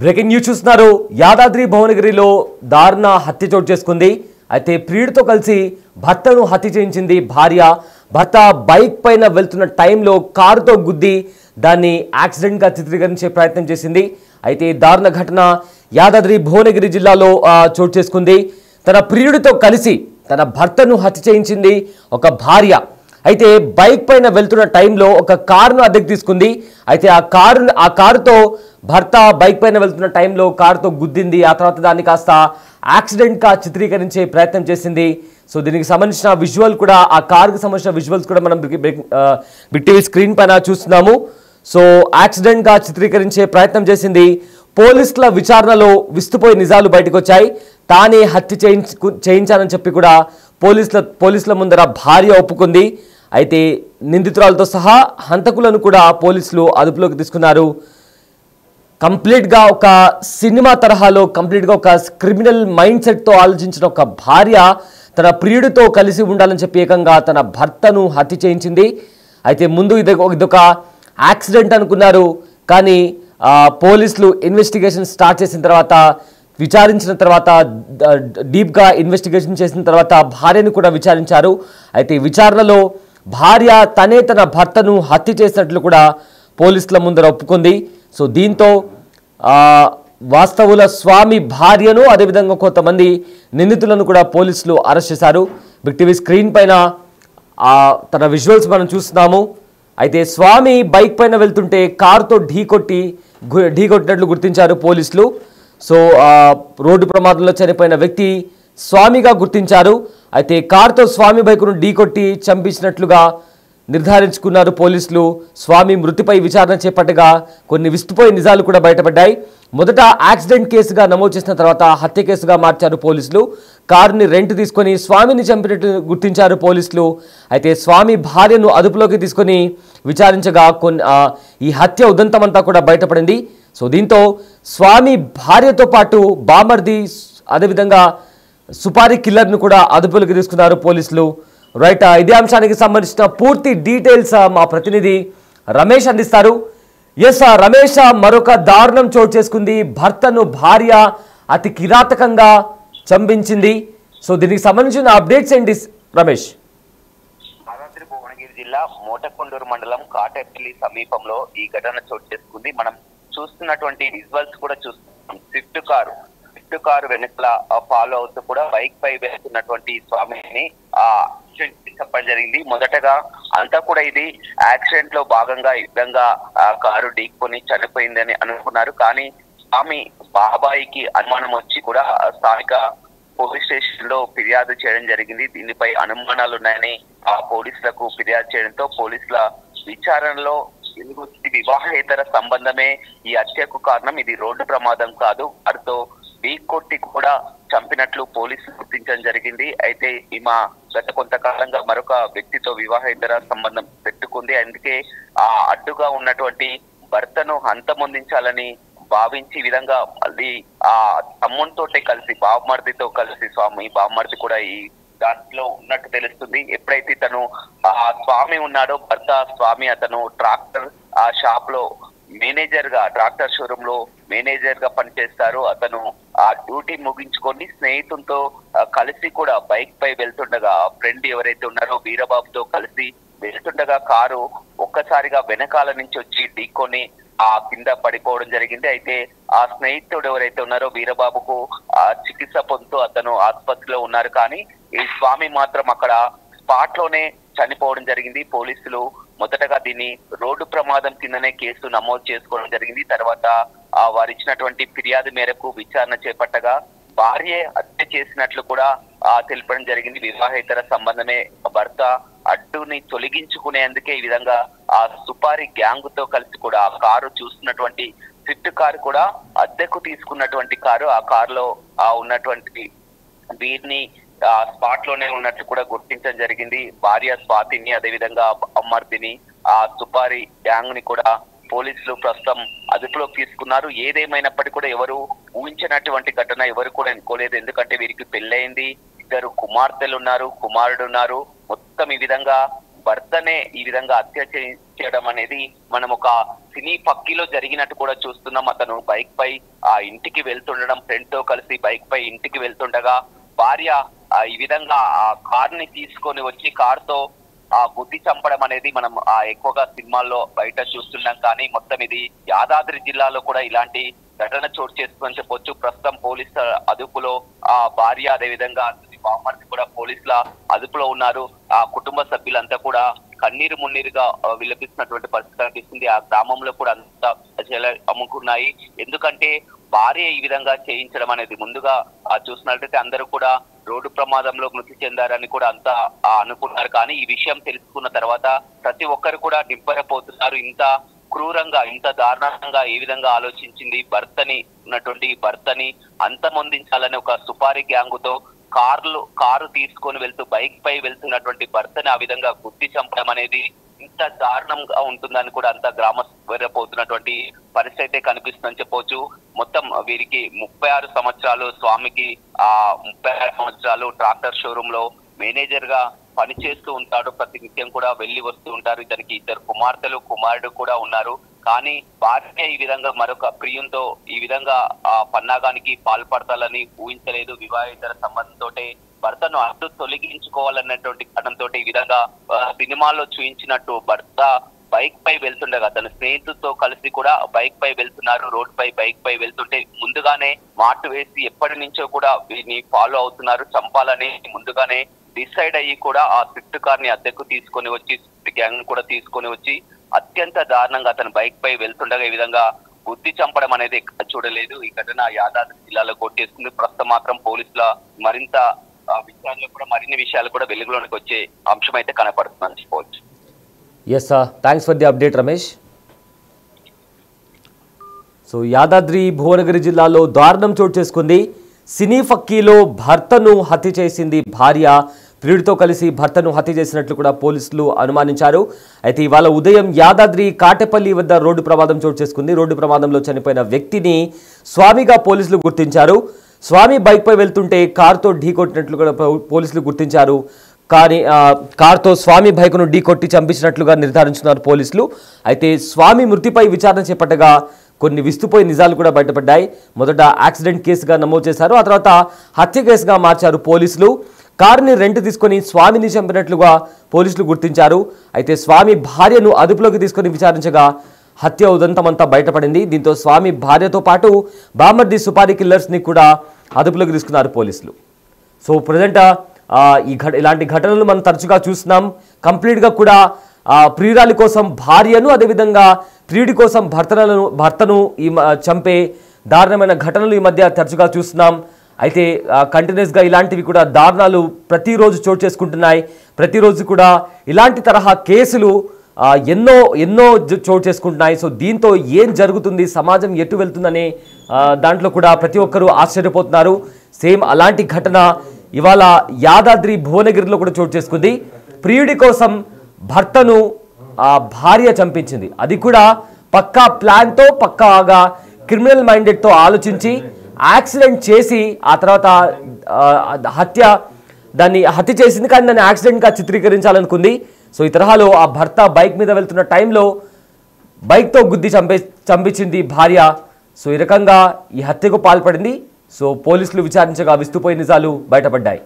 Breaking news చూస్తున్నారు. యాదాద్రి భువనగిరిలో దారుణ హత్య చోటు చేసుకుంది. అయితే ప్రియుడితో కలిసి భర్తను హత్య చేయించింది భార్య. భర్త బైక్ పైన వెళ్తున్న టైంలో కారుతో గుద్ది దాన్ని యాక్సిడెంట్గా చిత్రీకరించే ప్రయత్నం చేసింది. అయితే దారుణ ఘటన యాదాద్రి భువనగిరి జిల్లాలో చోటు చేసుకుంది. తన ప్రియుడితో కలిసి తన భర్తను హత్య చేయించింది ఒక భార్య. అయితే బైక్ పైన వెళ్తున్న టైంలో ఒక కారును అద్దెకు తీసుకుంది. అయితే ఆ కారుతో భర్త బైక్ పైన వెళ్తున్న టైంలో కారుతో గుద్దింది. ఆ తర్వాత దాన్ని కాస్త యాక్సిడెంట్గా చిత్రీకరించే ప్రయత్నం చేసింది. సో దీనికి సంబంధించిన విజువల్ కూడా, ఆ కారుకు సంబంధించిన విజువల్స్ కూడా మనం బిగ్ టీవీ స్క్రీన్ పైన చూస్తున్నాము. సో యాక్సిడెంట్గా చిత్రీకరించే ప్రయత్నం చేసింది. పోలీసుల విచారణలో విస్తుపోయి నిజాలు బయటకు వచ్చాయి. తానే హత్య చేయించానని చెప్పి కూడా పోలీసుల ముందర భార్య ఒప్పుకుంది. అయితే నిందితురాలతో సహా హంతకులను కూడా పోలీసులు అదుపులోకి తీసుకున్నారు. కంప్లీట్గా ఒక సినిమా తరహాలో, కంప్లీట్గా ఒక క్రిమినల్ మైండ్ సెట్తో ఆలోచించిన ఒక భార్య తన ప్రియుడితో కలిసి ఉండాలని చెప్పి ఏకంగా తన భర్తను హత్య చేయించింది. అయితే ముందు ఇదొక యాక్సిడెంట్ అనుకున్నారు. కానీ పోలీసులు ఇన్వెస్టిగేషన్ స్టార్ట్ చేసిన తర్వాత, విచారించిన తర్వాత, డీప్గా ఇన్వెస్టిగేషన్ చేసిన తర్వాత భార్యను కూడా విచారించారు. అయితే విచారణలో భార్య తన భర్తను హత్య చేసినట్లు కూడా పోలీసుల ముందర ఒప్పుకుంది. సో దీంతో వాస్తవుల స్వామి భార్యను, అదేవిధంగా కొంతమంది నిందితులను కూడా పోలీసులు అరెస్ట్ చేశారు. బిగ్ టీవీ స్క్రీన్ పైన తన విజువల్స్ మనం చూస్తున్నాము. అయితే స్వామి బైక్ పైన వెళ్తుంటే కారుతో ఢీకొట్టినట్లు గుర్తించారు పోలీసులు. సో రోడ్డు ప్రమాదంలో చనిపోయిన వ్యక్తి స్వామిగా గుర్తించారు. అయితే కారుతో స్వామి బైకును ఢీకొట్టి చంపించినట్లుగా నిర్ధారించుకున్నారు పోలీసులు. స్వామి మృతిపై విచారణ చేపట్టగా కొన్ని విస్తుపోయే నిజాలు కూడా బయటపడ్డాయి. మొదట యాక్సిడెంట్ కేసుగా నమోదు చేసిన తర్వాత హత్య కేసుగా మార్చారు పోలీసులు. కారుని రెంట్ తీసుకొని స్వామిని చంపినట్టు గుర్తించారు పోలీసులు. అయితే స్వామి భార్యను అదుపులోకి తీసుకొని విచారించగా ఈ హత్య ఉదంతమంతా కూడా బయటపడింది. సో దీంతో స్వామి భార్యతో పాటు బామర్ది, అదేవిధంగా సుపారీ కిల్లర్ను కూడా అదుపులోకి తీసుకున్నారు పోలీసులు. రైట్, ఇదే అంశానికి సంబంధించిన పూర్తి డీటెయిల్స్ మా ప్రతినిధి రమేష్ అందిస్తారు. ఎస్ రమేష్, మరొక దారుణం చోటు చేసుకుంది. భర్తను భార్య అతి కిరాతకంగా చంపించింది. సో దీనికి సంబంధించిన అప్డేట్స్ ఏంటి రమేష్? యాదాద్రి భువనగిరి జిల్లా మోటకొండూరు మండలం కాటేపల్లి సమీపంలో ఈ ఘటన చోటు చేసుకుంది. మనం చూస్తున్నటువంటి విజువల్స్ కూడా చూస్తున్నాం. స్విఫ్ట్ కారు వెనుకల ఫాలో అవుతూ కూడా బైక్ పై వెళ్తున్నటువంటి స్వామిని చెప్పడం జరిగింది. మొదటగా అంతా కూడా ఇది యాక్సిడెంట్ లో భాగంగా ఈ విధంగా కారు ఢీకొని చనిపోయిందని అనుకున్నారు. కానీ స్వామి బాబాయికి అనుమానం వచ్చి కూడా స్థానిక పోలీస్ స్టేషన్ లో ఫిర్యాదు చేయడం జరిగింది. దీనిపై అనుమానాలు ఉన్నాయని పోలీసులకు ఫిర్యాదు చేయడంతో పోలీసుల విచారణలో వివాహేతర సంబంధమే ఈ హత్యకు కారణం, ఇది రోడ్డు ప్రమాదం కాదు, వారితో ఢీకొట్టి కూడా చంపినట్లు పోలీసులు గుర్తించడం జరిగింది. అయితే ఈమె గత కొంతకాలంగా మరొక వ్యక్తితో వివాహేతర సంబంధం పెట్టుకుంది. అందుకే అడ్డుగా ఉన్నటువంటి భర్తను హంతమొందించాలని భావించి ఈ విధంగా మళ్ళీ తమ్మునితోటే కలిసి, బావమర్దితో కలిసి, స్వామి బావమర్ది కూడా ఈ దాంట్లో ఉన్నట్టు తెలుస్తుంది. ఎప్పుడైతే తను స్వామి ఉన్నాడో, భర్త స్వామి, అతను ట్రాక్టర్ షాప్ లో మేనేజర్ గా, ట్రాక్టర్ షోరూమ్ లో మేనేజర్ గా పనిచేస్తారు. అతను డ్యూటీ ముగించుకొని స్నేహితులతో కలిసి కూడా బైక్ పై వెళ్తుండగా, ఫ్రెండ్ ఎవరైతే ఉన్నారో వీరబాబుతో కలిసి వెళ్తుండగా కారు ఒక్కసారిగా వెనకాల నుంచి వచ్చి ఢీకొని కింద పడిపోవడం జరిగింది. అయితే ఆ స్నేహితుడు ఎవరైతే ఉన్నారో వీరబాబుకు చికిత్స పొందుతూ అతను ఆసుపత్రిలో ఉన్నారు. కానీ ఈ స్వామి మాత్రం అక్కడ స్పాట్ లోనే చనిపోవడం జరిగింది. పోలీసులు మొదటగా దీన్ని రోడ్డు ప్రమాదం కిందనే కేసు నమోదు చేసుకోవడం జరిగింది. తర్వాత వారు ఇచ్చినటువంటి ఫిర్యాదు మేరకు విచారణ చేపట్టగా భార్య హత్య చేసినట్లు కూడా తెలపడం జరిగింది. వివాహేతర సంబంధమే, భర్త అడ్డుని తొలగించుకునేందుకే ఈ విధంగా ఆ సుపారీ గ్యాంగ్ తో కలిసి కూడా ఆ కారు చూస్తున్నటువంటి స్విఫ్ట్ కారు కూడా అద్దెకు తీసుకున్నటువంటి కారు, ఆ కారులో ఉన్నటువంటి వీరిని స్పాట్ లోనే ఉన్నట్లు కూడా గుర్తించడం జరిగింది. భార్య స్వాతిని, అదేవిధంగా అమ్మర్దిని, ఆ సుపారీ గ్యాంగ్ ని కూడా పోలీసులు ప్రస్తుతం అదుపులోకి తీసుకున్నారు. ఏదేమైనప్పటికీ కూడా ఎవరు ఊహించినటువంటి ఘటన ఎవరు కూడా అనుకోలేదు. ఎందుకంటే వీరికి పెళ్ళయింది, 2 కుమార్తెలు ఉన్నారు, కుమారుడు ఉన్నారు. మొత్తం ఈ విధంగా భర్తనే ఈ విధంగా హత్య చేయడం అనేది మనం ఒక సినీ పక్కిలో జరిగినట్టు కూడా చూస్తున్నాం. అతను బైక్ పై ఆ ఇంటికి వెళ్తుండడం, ఫ్రెండ్ తో కలిసి బైక్ పై ఇంటికి వెళ్తుండగా భార్య ఈ విధంగా ఆ కార్ ని తీసుకొని వచ్చి కార్ తో గుద్ది చంపడం అనేది మనం ఎక్కువగా సినిమాల్లో బయట చూస్తున్నాం. కానీ మొత్తం ఇది యాదాద్రి జిల్లాలో కూడా ఇలాంటి ఘటన చోటు చేసుకుని చెప్పొచ్చు. ప్రస్తుతం పోలీసుల అదుపులో ఆ భార్య, అదే విధంగా బామ్మర్ది కూడా పోలీసుల అదుపులో ఉన్నారు. ఆ కుటుంబ సభ్యులంతా కూడా కన్నీరు మున్నీరుగా విలపిస్తున్నటువంటి పరిస్థితి కనిపిస్తుంది. ఆ గ్రామంలో కూడా అంతా అమ్ముకున్నాయి. ఎందుకంటే భార్య ఈ విధంగా చేయించడం అనేది ముందుగా చూసినట్లయితే అందరూ కూడా రోడ్డు ప్రమాదంలో మృతి చెందారని కూడా అంతా అనుకున్నారు. కానీ ఈ విషయం తెలుసుకున్న తర్వాత ప్రతి ఒక్కరు కూడా నింపరపోతున్నారు. ఇంత క్రూరంగా, ఇంత దారుణంగా ఏ విధంగా ఆలోచించింది ఉన్నటువంటి భర్తని అంతమొందించాలని ఒక సుపారీ గ్యాంగుతో కారు తీసుకొని వెళ్తూ బైక్ పై వెళ్తున్నటువంటి భర్తని ఆ విధంగా గుద్ది చంపడం అనేది ఇంత దారుణంగా ఉంటుందని కూడా అంత గ్రామస్తున్నటువంటి పరిస్థితి అయితే కనిపిస్తుందని చెప్పవచ్చు. మొత్తం వీరికి 36 సంవత్సరాలు, స్వామికి 36 సంవత్సరాలు ట్రాక్టర్ షోరూమ్ లో మేనేజర్ గా పనిచేస్తూ ఉంటాడు. ప్రతి నిత్యం కూడా వెళ్లి వస్తూ ఉంటారు. ఇతనికి 2 కుమార్తెలు, కుమారుడు కూడా ఉన్నారు. కానీ భార్య ఈ విధంగా మరొక ప్రియంతో ఈ విధంగా పన్నాగానికి పాల్పడతాలని ఊహించలేదు. వివాహేతర సంబంధంతో భర్తను అడ్డు తొలగించుకోవాలన్నటువంటి కారణంతో ఈ విధంగా సినిమాల్లో చూపించినట్టు భర్త బైక్ పై వెళ్తుండగా తన స్నేహితులతో కలిసి కూడా బైక్ పై వెళ్తున్నారు. రోడ్ పై బైక్ పై వెళ్తుంటే ముందుగానే మాటు వేసి ఎప్పటి నుంచో కూడా వీరిని ఫాలో అవుతున్నారు, చంపాలని ముందుగానే డిసైడ్ అయ్యి కూడా ఆ స్విఫ్ట్ కార్ ని అద్దెకు తీసుకొని వచ్చి, గ్యాంగ్ కూడా తీసుకొని వచ్చి అత్యంత దారుణంగా అతను బైక్ పై వెళ్తుండగా ఈ విధంగా గుద్ది చంపడం అనేది చూడలేదు. ఈ ఘటన యాదాద్రి జిల్లాలో కోట్ చేసుకుంది. ప్రస్తుతం మాత్రం పోలీసుల మరింత విషయాల్లో కూడా మరిన్ని విషయాలు కూడా వెలుగులోనికి వచ్చే అంశం అయితే కనపడుతుందని చెప్పవచ్చు. Yes sir, thanks for the update Ramesh. So Yadadri Bhuvanagiri జిల్లాలో దారుణం చోటు చేసుకుంది. సినీ ఫక్కీలో భర్తను హత్య చేసింది భార్య. ప్రియుడితో కలిసి భర్తను హత్య చేసినట్లు కూడా పోలీసులు అనుమానించారు. అయితే ఇవాళ ఉదయం యాదాద్రి కాటేపల్లి వద్ద రోడ్డు ప్రమాదం చోటు చేసుకుంది. రోడ్డు ప్రమాదంలో చనిపోయిన వ్యక్తిని స్వామిగా పోలీసులు గుర్తించారు. స్వామి బైక్పై వెళ్తుంటే కారుతో ఢీకొట్టినట్లు కూడా పోలీసులు గుర్తించారు. కానీ కారుతో స్వామి బైక్ను ఢీకొట్టి చంపించినట్లుగా నిర్ధారించున్నారు పోలీసులు. అయితే స్వామి మృతిపై విచారణ చేపట్టగా కొన్ని విస్తుపోయి నిజాలు కూడా బయటపడ్డాయి. మొదట యాక్సిడెంట్ కేసుగా నమోదు చేశారు, ఆ తర్వాత హత్య కేసుగా మార్చారు పోలీసులు. కారుని రెంట్ తీసుకొని స్వామిని చంపినట్లుగా పోలీసులు గుర్తించారు. అయితే స్వామి భార్యను అదుపులోకి తీసుకొని విచారించగా హత్య ఉదంతమంతా బయటపడింది. దీంతో స్వామి భార్యతో పాటు బామర్ది సుపారీ కిల్లర్స్ని కూడా అదుపులోకి తీసుకున్నారు పోలీసులు. సో ప్రజెంట్ ఇలాంటి ఘటనలు మనం తరచుగా చూస్తున్నాం. కంప్లీట్గా కూడా ప్రియురాలి కోసం భార్యను, అదేవిధంగా ప్రియుడి కోసం భర్తను చంపే దారుణమైన ఘటనలు ఈ మధ్య తరచుగా చూస్తున్నాం. అయితే కంటిన్యూస్గా ఇలాంటివి కూడా దారుణాలు ప్రతిరోజు చోటు చేసుకుంటున్నాయి. ప్రతిరోజు కూడా ఇలాంటి తరహా కేసులు ఎన్నో చోటు చేసుకుంటున్నాయి. సో దీంతో ఏం జరుగుతుంది, సమాజం ఎటు వెళ్తుందనే దాంట్లో కూడా ప్రతి ఒక్కరూ ఆశ్చర్యపోతున్నారు. సేమ్ అలాంటి ఘటన ఇవాళ యాదాద్రి భువనగిరిలో కూడా చోటు చేసుకుంది. ప్రియుడి కోసం భర్తను భార్య చంపించింది. అది కూడా పక్కా ప్లాన్తో, పక్కాగా క్రిమినల్ మైండెడ్తో ఆలోచించి యాక్సిడెంట్ చేసి ఆ తర్వాత దాన్ని హత్య చేసింది. కానీ దాన్ని యాక్సిడెంట్గా చిత్రీకరించాలనుకుంది. సో ఈ తరహాలో ఆ భర్త బైక్ మీద వెళ్తున్న టైంలో బైక్తో గుద్ది చంపించింది భార్య. సో ఈ రకంగా ఈ హత్యకు పాల్పడింది. సో పోలీసులు విచారించగా విస్తుపోయే నిజాలు బయటపడ్డాయి.